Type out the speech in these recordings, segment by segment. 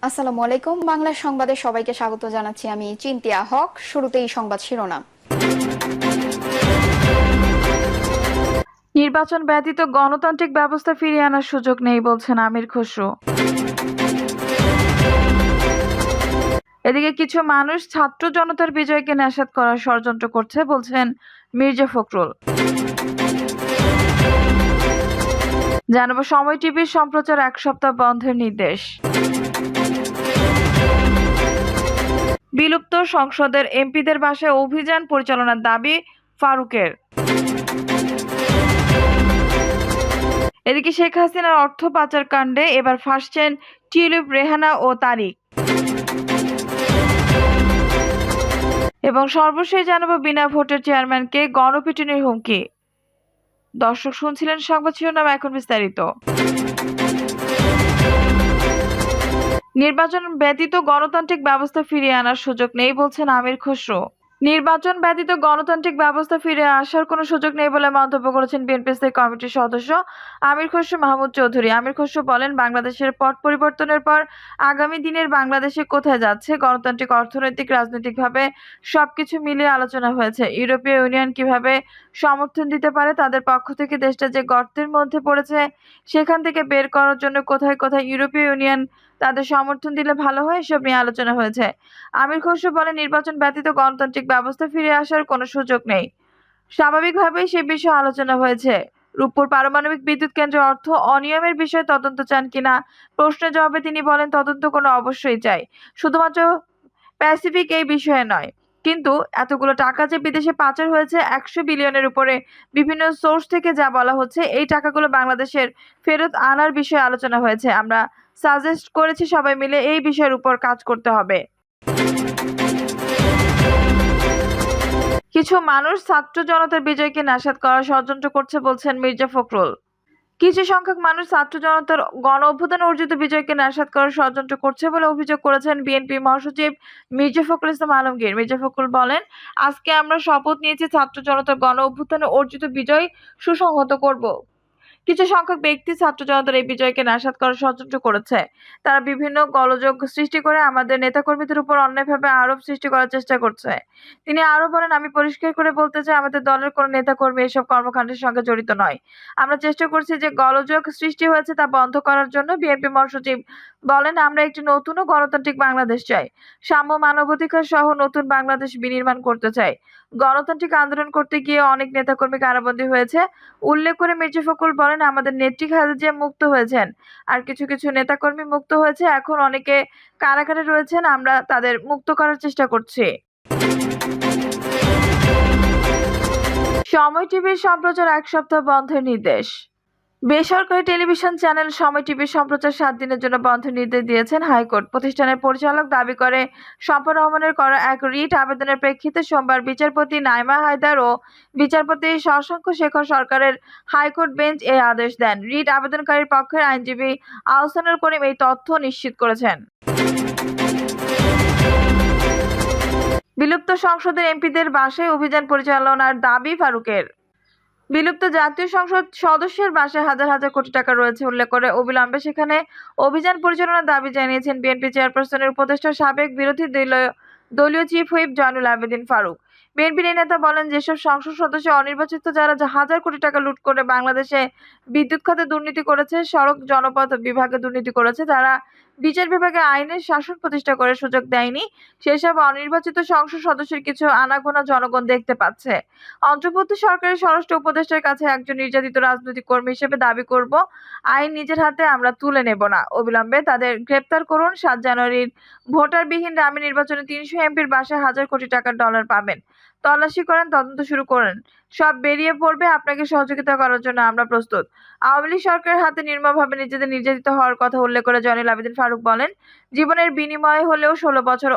আসসালামু আলাইকুম। বাংলা সংবাদে সবাইকে স্বাগত জানাচ্ছি। আমি চিন্তিয়া হক। শুরুতেই সংবাদ শিরোনাম। নির্বাচন ব্যতীত গণতান্ত্রিক ব্যবস্থা ফিরিয়ে আনার সুযোগ নেই বলছেন আমির খসরু। এদিকে কিছু মানুষ ছাত্র জনতার বিজয়কে নস্যাৎ করার ষড়যন্ত্র করছে বলছেন মির্জা ফখরুল। জানাবো সময় টিভির সম্প্রচার 1 সপ্তাহ বন্ধের নির্দেশ। বিলুপ্ত সংসদের এমপিদের বাসায় অভিযান পরিচালনার দাবি ফারুকের। এদিকে শেখ হাসিনার অর্থ পাচার কাণ্ডে এবার ফাঁসছেন টিউলিপ, রেহানা ও তারিক। এবং সর্বশেষ জানাবো বিনা ভোটের চেয়ারম্যানকে গণপিটুনির হুমকি। দর্শক শুনছিলেন সংবাদ শিরোনাম, এখন বিস্তারিত। নির্বাচন ব্যতীত গণতান্ত্রিক ব্যবস্থা ফিরিয়ে আনার সুযোগ নেই বলছেন আমির খসরু। নির্বাচন ব্যতীত গণতান্ত্রিক ব্যবস্থা ফিরে আসার কোনো সুযোগ নেই বলে মন্তব্য করেছেন বিএনপি স্থায়ী কমিটির সদস্য আমির খসরু মাহমুদ চৌধুরী। আমির খসরু বলেন, বাংলাদেশের পট পরিবর্তনের পর আগামী দিনের বাংলাদেশে কোথায় যাচ্ছে, গণতান্ত্রিক, অর্থনৈতিক, রাজনৈতিকভাবে সবকিছু মিলিয়ে আলোচনা হয়েছে। ইউরোপীয় ইউনিয়ন কিভাবে সমর্থন দিতে পারে, তাদের পক্ষ থেকে দেশটা যে গর্তের মধ্যে পড়েছে সেখান থেকে বের করার জন্য কোথায় কোথায় ইউরোপীয় ইউনিয়ন তাদের সমর্থন দিলে ভালো হয়, এসব নিয়ে আলোচনা হয়েছে। আমির খসরু বলেন, নির্বাচন ব্যতীত গণতান্ত্রিক ব্যবস্থা ফিরে আসার কোনো সুযোগ নেই। স্বাভাবিকভাবেই সে বিষয়ে আলোচনা হয়েছে। রূপপুর পারমাণবিক বিদ্যুৎ কেন্দ্রের অর্থ অনিয়মের বিষয়ে তদন্ত চান কিনা প্রশ্নের জবাবে তিনি বলেন, তদন্ত কোনো অবশ্যই চাই, শুধুমাত্র প্যাসিফিক এই বিষয়ে নয়। কিন্তু এতগুলো টাকা যে বিদেশে পাচার হয়েছে 100 বিলিয়নের উপরে, বিভিন্ন সোর্স থেকে যা বলা হচ্ছে, এই টাকাগুলো বাংলাদেশের ফেরত আনার বিষয়ে আলোচনা হয়েছে। আমরা সাজেস্ট করেছি সবাই মিলে এই বিষয়ের উপর কাজ করতে হবে। কিছু মানুষ ছাত্র জনতার বিজয়কে নস্যাৎ করার ষড়যন্ত্র করছে বলছেন মির্জা ফখরুল। কিছু সংখ্যক মানুষ ছাত্র জনতার গণ অভ্যুত্থানে অর্জিত বিজয়কে নস্যাৎ করার ষড়যন্ত্র করছে বলে অভিযোগ করেছেন বিএনপি মহাসচিব মির্জা ফখরুল ইসলাম আলমগীর। মির্জা ফখরুল বলেন, আজকে আমরা শপথ নিয়েছি ছাত্র জনতার গণ অভ্যুত্থানে অর্জিত বিজয় সুসংহত করব। কিছু সংখ্যক ব্যক্তি ছাত্র জনতার এই বিজয়কে নস্যাৎ করার ষড়যন্ত্র করেছে। তারা বিভিন্ন গোলযোগ সৃষ্টি করে আমাদের নেতাকর্মীদের উপর অন্যায়ভাবে আরোপ সৃষ্টি করার চেষ্টা করছে। তিনি আরো বলেন, আমি পরিষ্কার করে বলতে চাই, আমাদের দলের কোনো নেতাকর্মী এসব কর্মকাণ্ডের সঙ্গে জড়িত নয়। আমরা চেষ্টা করছি যে গোলযোগ সৃষ্টি হয়েছে তা বন্ধ করার জন্য। বিএনপি মহাসচিব বলেন, আমরা একটি নতুন ও গণতান্ত্রিক বাংলাদেশ চাই, সাম্য, মানবাধিকার সহ নতুন বাংলাদেশ বিনির্মাণ করতে চাই। গণতান্ত্রিক আন্দোলন করতে গিয়ে অনেক নেতাকর্মী কারাবন্দী হয়েছে উল্লেখ করে মির্জা ফখরুল বলেন, আমাদের নেত্রী খালেদা জিয়া মুক্ত হয়েছেন, আর কিছু কিছু নেতাকর্মী মুক্ত হয়েছে, এখন অনেকে কারাগারে রয়েছেন, আমরা তাদের মুক্ত করার চেষ্টা করছি। সময় টিভির সম্প্রচার 1 সপ্তাহ বন্ধের নির্দেশ। বেসরকারি টেলিভিশন চ্যানেল সময় টিভির সম্প্রচার 7 দিনের জন্য বন্ধের নির্দেশ দিয়েছেন হাইকোর্ট। প্রতিষ্ঠানের পরিচালক দাবি করে শম্পা রহমানের করা এক রিট আবেদনের প্রেক্ষিতে সোমবার বিচারপতি নাইমা হায়দার ও বিচারপতি শশাঙ্ক শেখর সরকারের হাইকোর্ট বেঞ্চ এই আদেশ দেন। রিট আবেদনকারীর পক্ষের আইনজীবী আহসানুল করিম এই তথ্য নিশ্চিত করেছেন। বিলুপ্ত সংসদের এমপিদের বাসায় অভিযান পরিচালনার দাবি ফারুকের। বিলুপ্ত জাতীয় সংসদ সদস্যের বাসায় হাজার হাজার কোটি টাকা রয়েছে উল্লেখ করে অবিলম্বে সেখানে অভিযান পরিচালনার দাবি জানিয়েছেন বিএনপি চেয়ারপারসনের উপদেষ্টা সাবেক বিরোধী দলীয় চিফ হুইপ জয়নুল আবেদিন ফারুক। বিএনপির এই নেতা বলেন, যেসব সংসদ সদস্য অনির্বাচিত যারা হাজার কোটি টাকা লুট করে বাংলাদেশে বিদ্যুৎ খাতে দুর্নীতি করেছে, সড়ক জনপথ বিভাগে দুর্নীতি করেছে, যারা বিচার বিভাগে আইনের শাসন প্রতিষ্ঠা করে সুযোগ দেয়নি, সেসব অনির্বাচিত সংসদ সদস্যের কিছু আনাগোনা জনগণ দেখতে পাচ্ছে। অন্তর্বর্তী সরকারের স্বরাষ্ট্র উপদেষ্টার কাছে একজন নির্যাতিত রাজনৈতিক কর্মী হিসেবে দাবি করব, আইন নিজের হাতে আমরা তুলে নেব না। অবিলম্বে তাদের গ্রেপ্তার করুন। 7 জানুয়ারির ভোটারবিহীন ডামি নির্বাচনে 300 এমপির বাসায় হাজার কোটি টাকার ডলার পাবেন। তল্লাশি করেন, তদন্ত শুরু করেন, সব বেরিয়ে পড়বে। আপনাকে সহযোগিতা করার জন্য আমরা প্রস্তুত। আওয়ামী লীগ সরকারের হাতে নির্মমভাবে নিজেদের নির্যাতিত হওয়ার কথা উল্লেখ করে জয়নুল আবেদিন ফারুক বলেন, জীবনের বিনিময়ে হলেও 16 বছর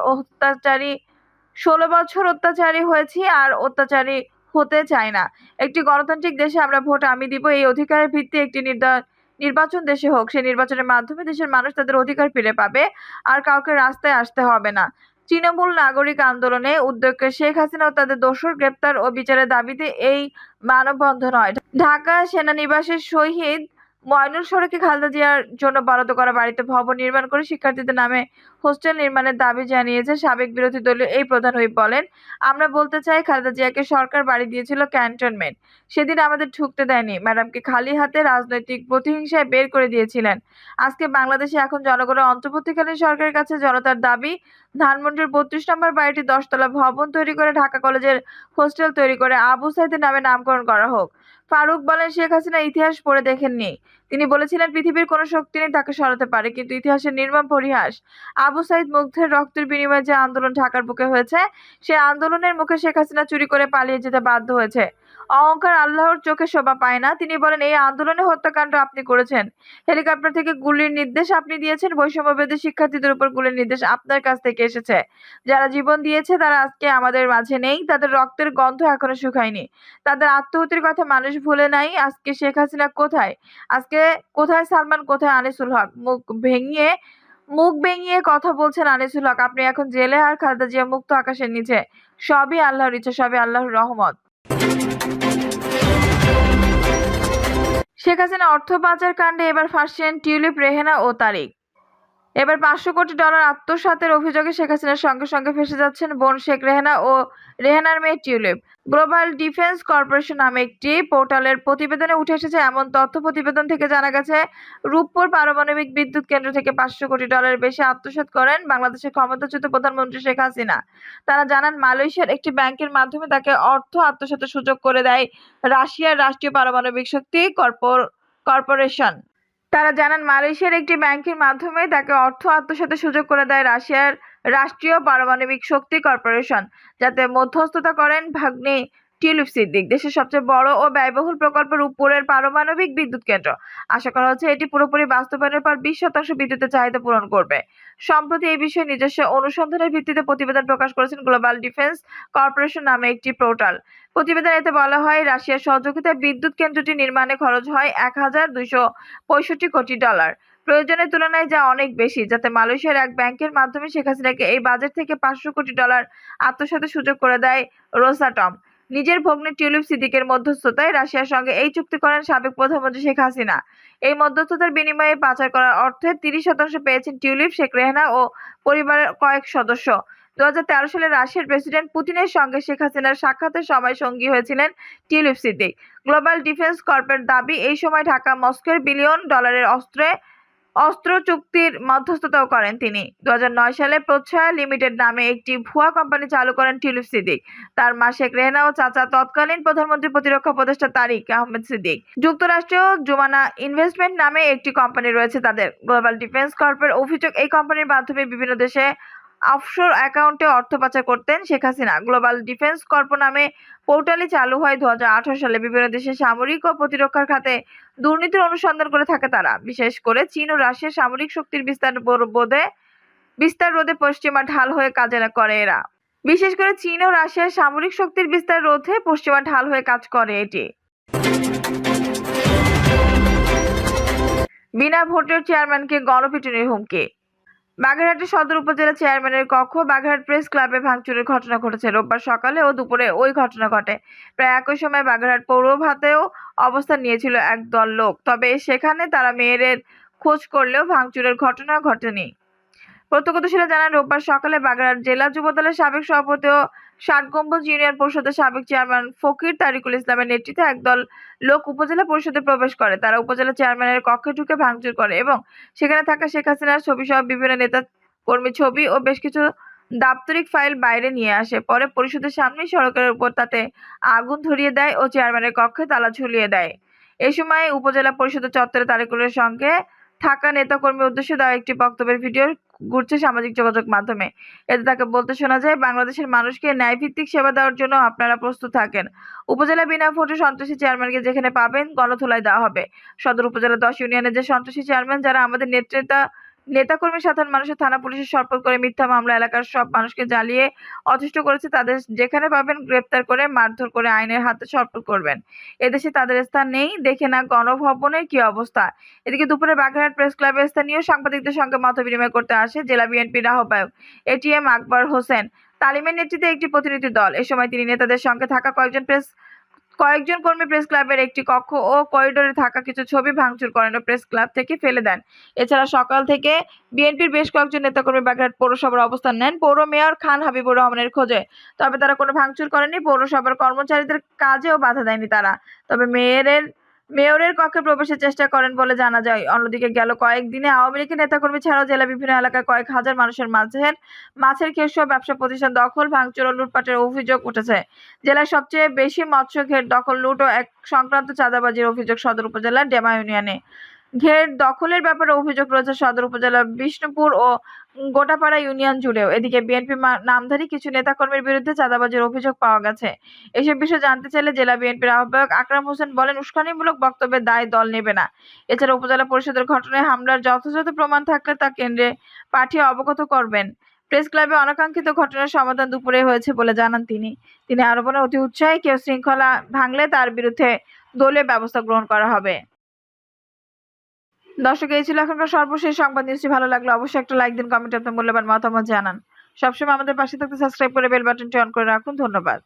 অত্যাচারী হয়েছি আর অত্যাচারী হতে চাই না। একটি গণতান্ত্রিক দেশে আমরা ভোট আমি দিব, এই অধিকারের ভিত্তি একটি নির্বাচন দেশে হোক। সেই নির্বাচনের মাধ্যমে দেশের মানুষ তাদের অধিকার ফিরে পাবে, আর কাউকে রাস্তায় আসতে হবে না। তৃণমূল নাগরিক আন্দোলনে উদ্যোগে শেখ হাসিনা ও তাদের দোসর গ্রেপ্তার ও বিচারের দাবিতে এই মানববন্ধন হয়। ঢাকা সেনানিবাসের শহীদ ময়নুল সড়কে খালেদা জিয়ার জন্য বরাদ্দ করা বাড়িতে ভবন নির্মাণ করে শিক্ষার্থীদের নামে হোস্টেল নির্মাণের দাবি জানিয়েছে সাবেক বিরোধী দলীয় এই প্রধান হুইপ বলেন, আমরা বলতে চাই খালেদা জিয়াকে সরকার বাড়ি দিয়েছিল ক্যান্টনমেন্ট, সেদিন আমাদের ঢুকতে দেয়নি, ম্যাডামকে খালি হাতে রাজনৈতিক প্রতিহিংসায় বের করে দিয়েছিলেন। আজকে বাংলাদেশে এখন জনগণের অন্তর্বর্তীকালীন সরকারের কাছে জনতার দাবি ধানমন্ডির ৩২ নম্বর বাড়িটি ১০ তলা ভবন তৈরি করে ঢাকা কলেজের হোস্টেল তৈরি করে আবু সাইদের নামে নামকরণ করা হোক। ফারুক বলেন, শেখ হাসিনা ইতিহাস পড়ে দেখেননি। তিনি বলেছিলেন পৃথিবীর কোনো শক্তি নেই তাকে সরাতে পারে, কিন্তু ইতিহাসের নির্মম পরিহাস। আবু সাইদ মুগ্ধের রক্তের বিনিময়ে যে আন্দোলন ঢাকার বুকে হয়েছে, সে আন্দোলনের মুখে শেখ হাসিনা চুরি করে পালিয়ে যেতে বাধ্য হয়েছে। অহংকার আল্লাহর চোখে শোভা পায় না। তিনি বলেন, এই আন্দোলনে হত্যাকাণ্ড আপনি করেছেন, হেলিকপ্টার থেকে গুলির নির্দেশ আপনি দিয়েছেন, বৈষম্যবিরোধী শিক্ষার্থীদের উপর গুলির নির্দেশ আপনার কাছ থেকে এসেছে। যারা জীবন দিয়েছে তারা আজকে আমাদের মাঝে নেই, তাদের রক্তের গন্ধ এখনো শুকায়নি, তাদের আত্মহত্যের কথা মানুষ ভুলে নাই। আজকে শেখ হাসিনা কোথায়? আজকে কোথায় সালমান, কোথায় আনিসুল হক? মুখ ভেঙিয়ে কথা বলছেন আনিসুল হক। আপনি এখন জেলে, আর খালেদা জিয়া মুক্ত আকাশের নিচে। সবই আল্লাহর ইচ্ছা, সবই আল্লাহর রহমত। শেখ হাসিনা অর্থ পাচার কাণ্ডে এবার ফাঁসছেন টিউলিপ, রেহেনা ও তারিক। এবার $500 কোটি আত্মসাতের অভিযোগে শেখ হাসিনার সঙ্গে সঙ্গে ফেঁসে যাচ্ছেন বোন শেখ রেহেনা ও রেহেনার মেয়ে টিউলিপ। গ্লোবাল ডিফেন্স কর্পোরেশন নামে একটি পোর্টালের প্রতিবেদনে উঠে এসেছে এমন তথ্য। প্রতিবেদন থেকে জানা গেছে, রূপপুর পারমাণবিক বিদ্যুৎ কেন্দ্র থেকে $500 কোটি বেশি আত্মসাৎ করেন বাংলাদেশের ক্ষমতাচ্যুত প্রধানমন্ত্রী শেখ হাসিনা। তারা জানান, মালয়েশিয়ার একটি ব্যাংকের মাধ্যমে তাকে অর্থ আত্মসাতের সুযোগ করে দেয় রাশিয়ার রাষ্ট্রীয় পারমাণবিক শক্তি কর্পোরেশন। তারা জানান, মালয়েশিয়ার একটি ব্যাংকের মাধ্যমে তাকে অর্থ আত্মসাতের সুযোগ করে দেয় রাশিয়ার রাষ্ট্রীয় পারমাণবিক শক্তি কর্পোরেশন, যাতে মধ্যস্থতা করেন ভাগ্নে টিউলিপ সিদ্দিক। দেশের সবচেয়ে বড় ও ব্যয়বহুল প্রকল্প রূপপুরের পারমাণবিক বিদ্যুৎ কেন্দ্র। আশা করা হচ্ছে এটি পুরোপুরি বাস্তবায়নের পর 20% বিদ্যুতের চাহিদা পূরণ করবে। সম্প্রতি এই বিষয়ে নিজস্ব অনুসন্ধানের ভিত্তিতে প্রতিবেদন প্রকাশ করেছেন গ্লোবাল ডিফেন্স কর্পোরেশন নামে একটি পোর্টাল। প্রতিবেদনে এতে বলা হয়, রাশিয়ার সহযোগিতায় বিদ্যুৎ কেন্দ্রটি নির্মাণে খরচ হয় $1,265 কোটি, প্রয়োজনের তুলনায় যা অনেক বেশি, যাতে মালয়েশিয়ার এক ব্যাংকের মাধ্যমে শেখ হাসিনাকে এই বাজেট থেকে $500 কোটি আত্মসাতের সুযোগ করে দেয় রোসাটম। নিজের ভগ্নী টিউলিপ সিদ্দিকের মধ্যস্থতায় রাশিয়ার সঙ্গে এই চুক্তি করেন সাবেক প্রধানমন্ত্রী শেখ হাসিনা। এই মধ্যস্থতার বিনিময়ে পাচার করা অর্থের 30% পেয়েছেন টিউলিপ, শেখ রেহেনা ও পরিবারের কয়েক সদস্য। 2013 সালে রাশিয়ার প্রেসিডেন্ট পুতিনের সঙ্গে শেখ হাসিনার সাক্ষাতের সময় সঙ্গী হয়েছিলেন টিউলিপ সিদ্দিক। গ্লোবাল ডিফেন্স কর্পের দাবি, এই সময় ঢাকা মস্কোর $1 বিলিয়ন অস্ত্র চুক্তির মধ্যস্থতাও করেন তিনি। 2009 সালে প্রচ্ছয়া লিমিটেড নামে একটি ভুয়া কোম্পানি চালু করেন টিউলিপ সিদ্দিক, তার মা শেখ রেহেনা ও চাচা তৎকালীন প্রধানমন্ত্রী প্রতিরক্ষা উপদেষ্টা তারিক আহমেদ সিদ্দিক। যুক্তরাষ্ট্রীয় জুমানা ইনভেস্টমেন্ট নামে একটি কোম্পানি রয়েছে তাদের। গ্লোবাল ডিফেন্স কর্পের অভিযোগ, এই কোম্পানির মাধ্যমে বিভিন্ন দেশে অফশোর অ্যাকাউন্টে অর্থ পাচার করতেন Sheikh Hasina. Global Defence Corp নামে পোর্টালটি চালু হয় 2018 সালে। বিভিন্ন দেশের সামরিক ও প্রতিরক্ষার খাতে দুর্নীতির অনুসন্ধান করে থাকে তারা। বিশেষ করে চীন ও রাশিয়ার সামরিক শক্তির বিস্তার রোধে পশ্চিমা ঢাল হয়ে কাজে করে এরা। বিশেষ করে চীন ও রাশিয়ার সামরিক শক্তির বিস্তার রোধে পশ্চিমা ঢাল হয়ে কাজ করে এটি। বিনা ভোটের চেয়ারম্যানকে গণপিটুনির হুমকি। বাগেরহাটের সদর উপজেলা চেয়ারম্যানের কক্ষ, বাগেরহাট প্রেস ক্লাবে ভাঙচুরের ঘটনা ঘটেছে। রোববার সকালে ও দুপুরে ওই ঘটনা ঘটে। প্রায় একই সময় বাগেরহাট পৌরভাতেও অবস্থান নিয়েছিল একদল লোক, তবে সেখানে তারা মেয়রের খোঁজ করলেও ভাঙচুরের ঘটনা ঘটেনি। প্রত্যক্ষদর্শীরা জানান, রোববার সকালে বাগেরহাট জেলা যুবদলের সাবেক সভাপতি ও ৬০ গম্বুজ ইউনিয়ন পরিষদের সাবেক চেয়ারম্যান ফকির তারিকুল ইসলামের নেতৃত্বে একদল লোক উপজেলা পরিষদে প্রবেশ করে। তারা উপজেলা চেয়ারম্যানের কক্ষে ঢুকে ভাঙচুর করে এবং সেখানে থাকা শেখ হাসিনার ছবিসহ বিভিন্ন নেতা কর্মীর ছবি ও বেশ কিছু দাপ্তরিক ফাইল বাইরে নিয়ে আসে। পরে পরিষদের সামনেই সড়কের উপর তাতে আগুন ধরিয়ে দেয় ও চেয়ারম্যানের কক্ষে তালা ঝুলিয়ে দেয়। এ সময় উপজেলা পরিষদের চত্বরে তারিকুলের সঙ্গে থাকা নেতাকর্মীর উদ্দেশ্যে দেওয়া একটি বক্তব্যের ভিডিও ঘুরছে সামাজিক যোগাযোগ মাধ্যমে। এতে তাকে বলতে শোনা যায়, বাংলাদেশের মানুষকে ন্যায়ভিত্তিক সেবা দেওয়ার জন্য আপনারা প্রস্তুত থাকেন। উপজেলা বিনা ভোটে সন্ত্রাসী চেয়ারম্যানকে যেখানে পাবেন গণধোলাই দেওয়া হবে। সদর উপজেলা 10 ইউনিয়নের যে সন্ত্রাসী চেয়ারম্যান, যারা আমাদের নেতাকর্মী সাধারণ মানুষের থানা পুলিশের শপথ করে মিথ্যা মামলা এলাকার সব মানুষকে জ্বালিয়ে অতিষ্ঠ করেছে, তাদের যেখানে পাবেন গ্রেপ্তার করে মারধর করে আইনের হাতে সর্পণ করবেন। এদেশে তাদের স্থান নেই। দেখে না গণভবনের কি অবস্থা। এদিকে দুপুরে বাগেরহাট প্রেস ক্লাবে স্থানীয় সাংবাদিকদের সঙ্গে মতবিনিময় করতে আসে জেলা বিএনপির আহ্বায়ক এটিএম আকবর হোসেন তালিমের নেতৃত্বে একটি প্রতিনিধি দল। এ সময় তিনি নেতাদের সঙ্গে থাকা কয়েকজন প্রেস কয়েকজন কর্মী প্রেস ক্লাবের একটি কক্ষ ও করিডোরে থাকা কিছু ছবি ভাঙচুর করেন ও প্রেস ক্লাব থেকে ফেলে দেন। এছাড়া সকাল থেকে বিএনপির বেশ কয়েকজন নেতাকর্মী বাগেরহাট পৌরসভার অবস্থান নেন পৌর মেয়র খান হাবিবুর রহমানের খোঁজে। তবে তারা কোনো ভাঙচুর করেনি। পৌরসভার কর্মচারীদের কাজেও বাধা দেয়নি তারা। তবে মেয়রের কক্ষে প্রবেশের চেষ্টা করেন বলে জানা যায়। অন্যদিকে গেল কয়েকদিনে আওয়ামী লীগের নেতাকর্মী ছাড়াও জেলার বিভিন্ন এলাকায় কয়েক হাজার মানুষের মাছের ক্ষেতসহ ব্যবসা প্রতিষ্ঠান দখল, ভাঙচুর ও লুটপাটের অভিযোগ উঠেছে। জেলায় সবচেয়ে বেশি মৎস্য ঘের দখল, লুট ও এক সংক্রান্ত চাঁদাবাজির অভিযোগ সদর উপজেলার ডেমা ইউনিয়নে। ঘের দখলের ব্যাপারে অভিযোগ রয়েছে সদর উপজেলার বিষ্ণুপুর ও গোটাপাড়া ইউনিয়ন জুড়েও। এদিকে বিএনপি নামধারী কিছু নেতাকর্মীর বিরুদ্ধে চাঁদাবাজির অভিযোগ পাওয়া গেছে। এসব বিষয়ে জানতে চাইলে জেলা বিএনপির আহ্বায়ক আকরাম হোসেন বলেন, উস্কানিমূলক বক্তব্যের দায় দল নেবে না। এছাড়া উপজেলা পরিষদের ঘটনায় হামলার যথাযথ প্রমাণ থাকলে তা কেন্দ্রে পাঠিয়ে অবগত করবেন। প্রেস ক্লাবে অনাকাঙ্ক্ষিত ঘটনার সমাধান দুপুরে হয়েছে বলে জানান তিনি। তিনি আরো বলেন, অতি উৎসাহী কেউ শৃঙ্খলা ভাঙলে তার বিরুদ্ধে দলীয় ব্যবস্থা গ্রহণ করা হবে। দর্শক, এই ছিল এখনকার সর্বশেষ সংবাদ। নিউজটি ভালো লাগলে অবশ্যই একটা লাইক দিন, কমেন্টে আপনার মূল্যবান মতামত জানান। সবসময় আমাদের পাশে থাকতে সাবস্ক্রাইব করে বেল বাটনটি অন করে রাখুন। ধন্যবাদ।